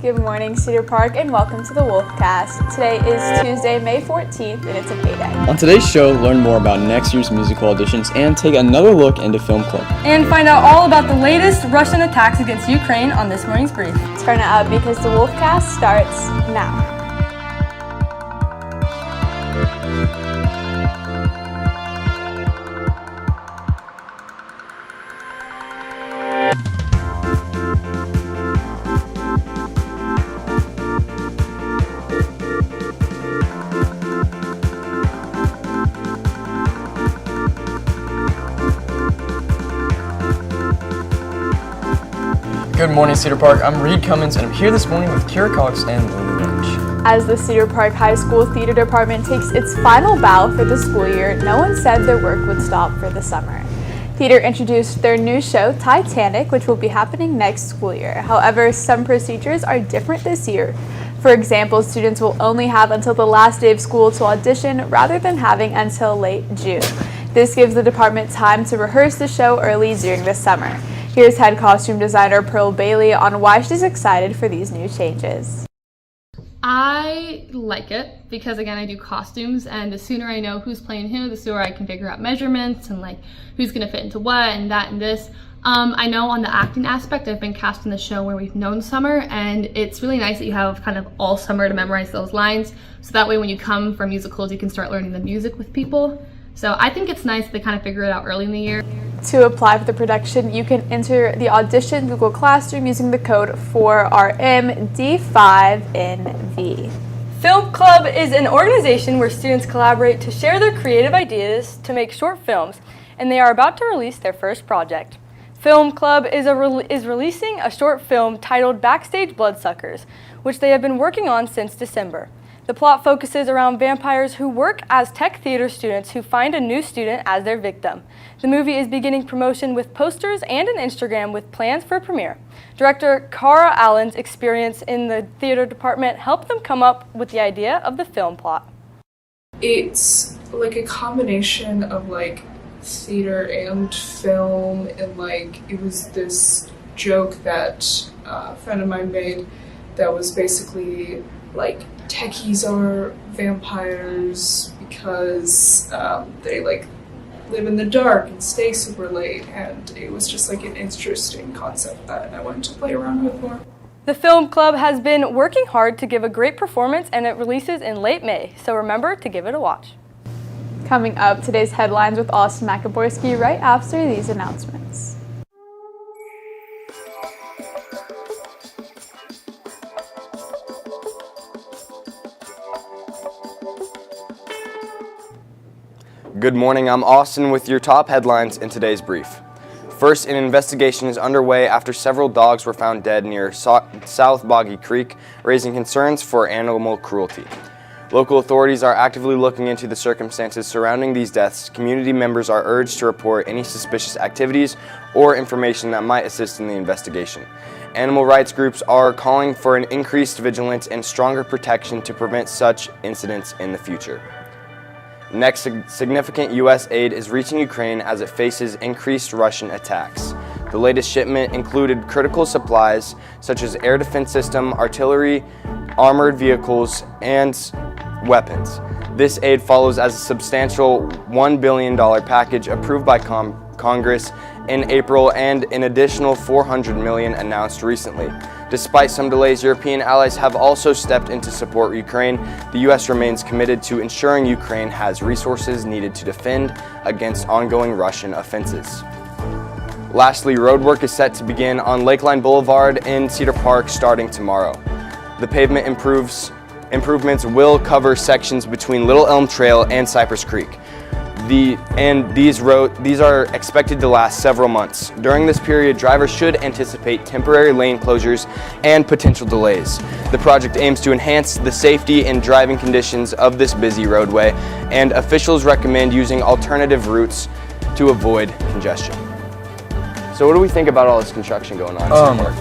Good morning, Cedar Park, and welcome to the Wolfcast. Today is Tuesday, May 14th, and it's a payday. On today's show, learn more about next year's musical auditions and take another look into Film Club. And find out all about the latest Russian attacks against Ukraine on this morning's brief. Turn it up because the Wolfcast starts now. Good morning, Cedar Park. I'm Reed Cummins, and I'm here this morning with Kira Cox and Lily Lynch. As the Cedar Park High School Theater Department takes its final bow for the school year, no one said their work would stop for the summer. Theater introduced their new show, Titanic, which will be happening next school year. However, some procedures are different this year. For example, students will only have until the last day of school to audition rather than having until late June. This gives the department time to rehearse the show early during the summer. Here's head costume designer Pearl Bailey on why she's excited for these new changes. I like it because, again, I do costumes, and the sooner I know who's playing who, the sooner I can figure out measurements and like who's gonna fit into what and that and this. I know on the acting aspect, I've been cast in the show where we've known summer, and it's really nice that you have kind of all summer to memorize those lines, so that way when you come for musicals, you can start learning the music with people. So I think it's nice to kind of figure it out early in the year. To apply for the production, you can enter the audition Google Classroom using the code 4RMD5NV. Film Club is an organization where students collaborate to share their creative ideas to make short films, and they are about to release their first project. Film Club is releasing a short film titled Backstage Bloodsuckers, which they have been working on since December. The plot focuses around vampires who work as tech theater students who find a new student as their victim. The movie is beginning promotion with posters and an Instagram with plans for a premiere. Director Cara Allen's experience in the theater department helped them come up with the idea of the film plot. It's like a combination of like theater and film, and like it was this joke that a friend of mine made that was basically like techies are vampires because they like live in the dark and stay super late, and it was just like an interesting concept that I wanted to play around with more. The Film Club has been working hard to give a great performance, and it releases in late May, so remember to give it a watch. Coming up, today's headlines with Austin Makaborski right after these announcements. Good morning, I'm Austin with your top headlines in today's brief. First, an investigation is underway after several dogs were found dead near South Boggy Creek, raising concerns for animal cruelty. Local authorities are actively looking into the circumstances surrounding these deaths. Community members are urged to report any suspicious activities or information that might assist in the investigation. Animal rights groups are calling for an increased vigilance and stronger protection to prevent such incidents in the future. Next, significant U.S. aid is reaching Ukraine as it faces increased Russian attacks. The latest shipment included critical supplies such as air defense system, artillery, armored vehicles, and weapons. This aid follows as a substantial $1 billion package approved by Congress in April and an additional $400 million announced recently. Despite some delays, European allies have also stepped in to support Ukraine. The U.S. remains committed to ensuring Ukraine has resources needed to defend against ongoing Russian offenses. Lastly, road work is set to begin on Lakeline Boulevard in Cedar Park starting tomorrow. The pavement improvements will cover sections between Little Elm Trail and Cypress Creek. These are expected to last several months. During this period, drivers should anticipate temporary lane closures and potential delays. The project aims to enhance the safety and driving conditions of this busy roadway, and officials recommend using alternative routes to avoid congestion. So what do we think about all this construction going on?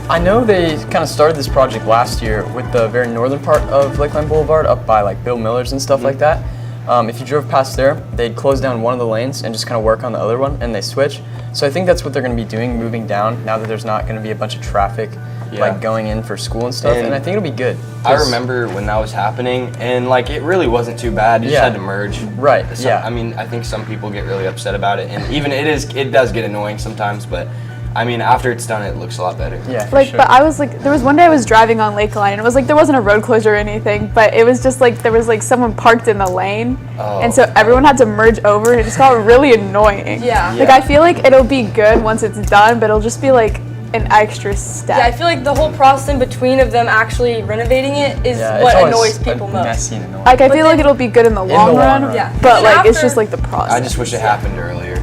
I know they kind of started this project last year with the very northern part of Lakeline Boulevard up by like Bill Miller's and stuff like that. If you drove past there, they'd close down one of the lanes and just kind of work on the other one, and they switch. So I think that's what they're going to be doing, moving down now that there's not going to be a bunch of traffic like going in for school and stuff, and I think it'll be good. I remember when that was happening, and like it really wasn't too bad. You just had to merge. Right. I mean, I think some people get really upset about it, and even it does get annoying sometimes, but I mean, after it's done, it looks a lot better. Yeah, like, but I was like, there was one day I was driving on Lakeline, and it was like there wasn't a road closure or anything, but it was just like there was like someone parked in the lane, and so everyone had to merge over, and it just got really annoying. Yeah. Like I feel like it'll be good once it's done, but it'll just be like an extra step. Yeah, I feel like the whole process in between of them actually renovating it is what annoys people most. Like I feel like it'll be good in the long run. Yeah. But like it's just like the process. I just wish it happened earlier.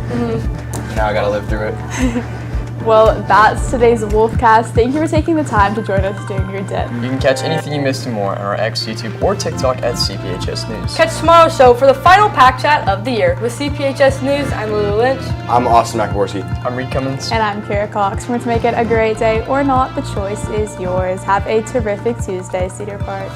Now I gotta live through it. Well, that's today's Wolfcast. Thank you for taking the time to join us during your dip. You can catch anything you missed and more on our X, YouTube, or TikTok at CPHS News. Catch tomorrow's show for the final pack chat of the year. With CPHS News, I'm Lulu Lynch. I'm Austin McAvorsky. I'm Reed Cummins. And I'm Kara Cox. We're to make it a great day or not, the choice is yours. Have a terrific Tuesday, Cedar Park.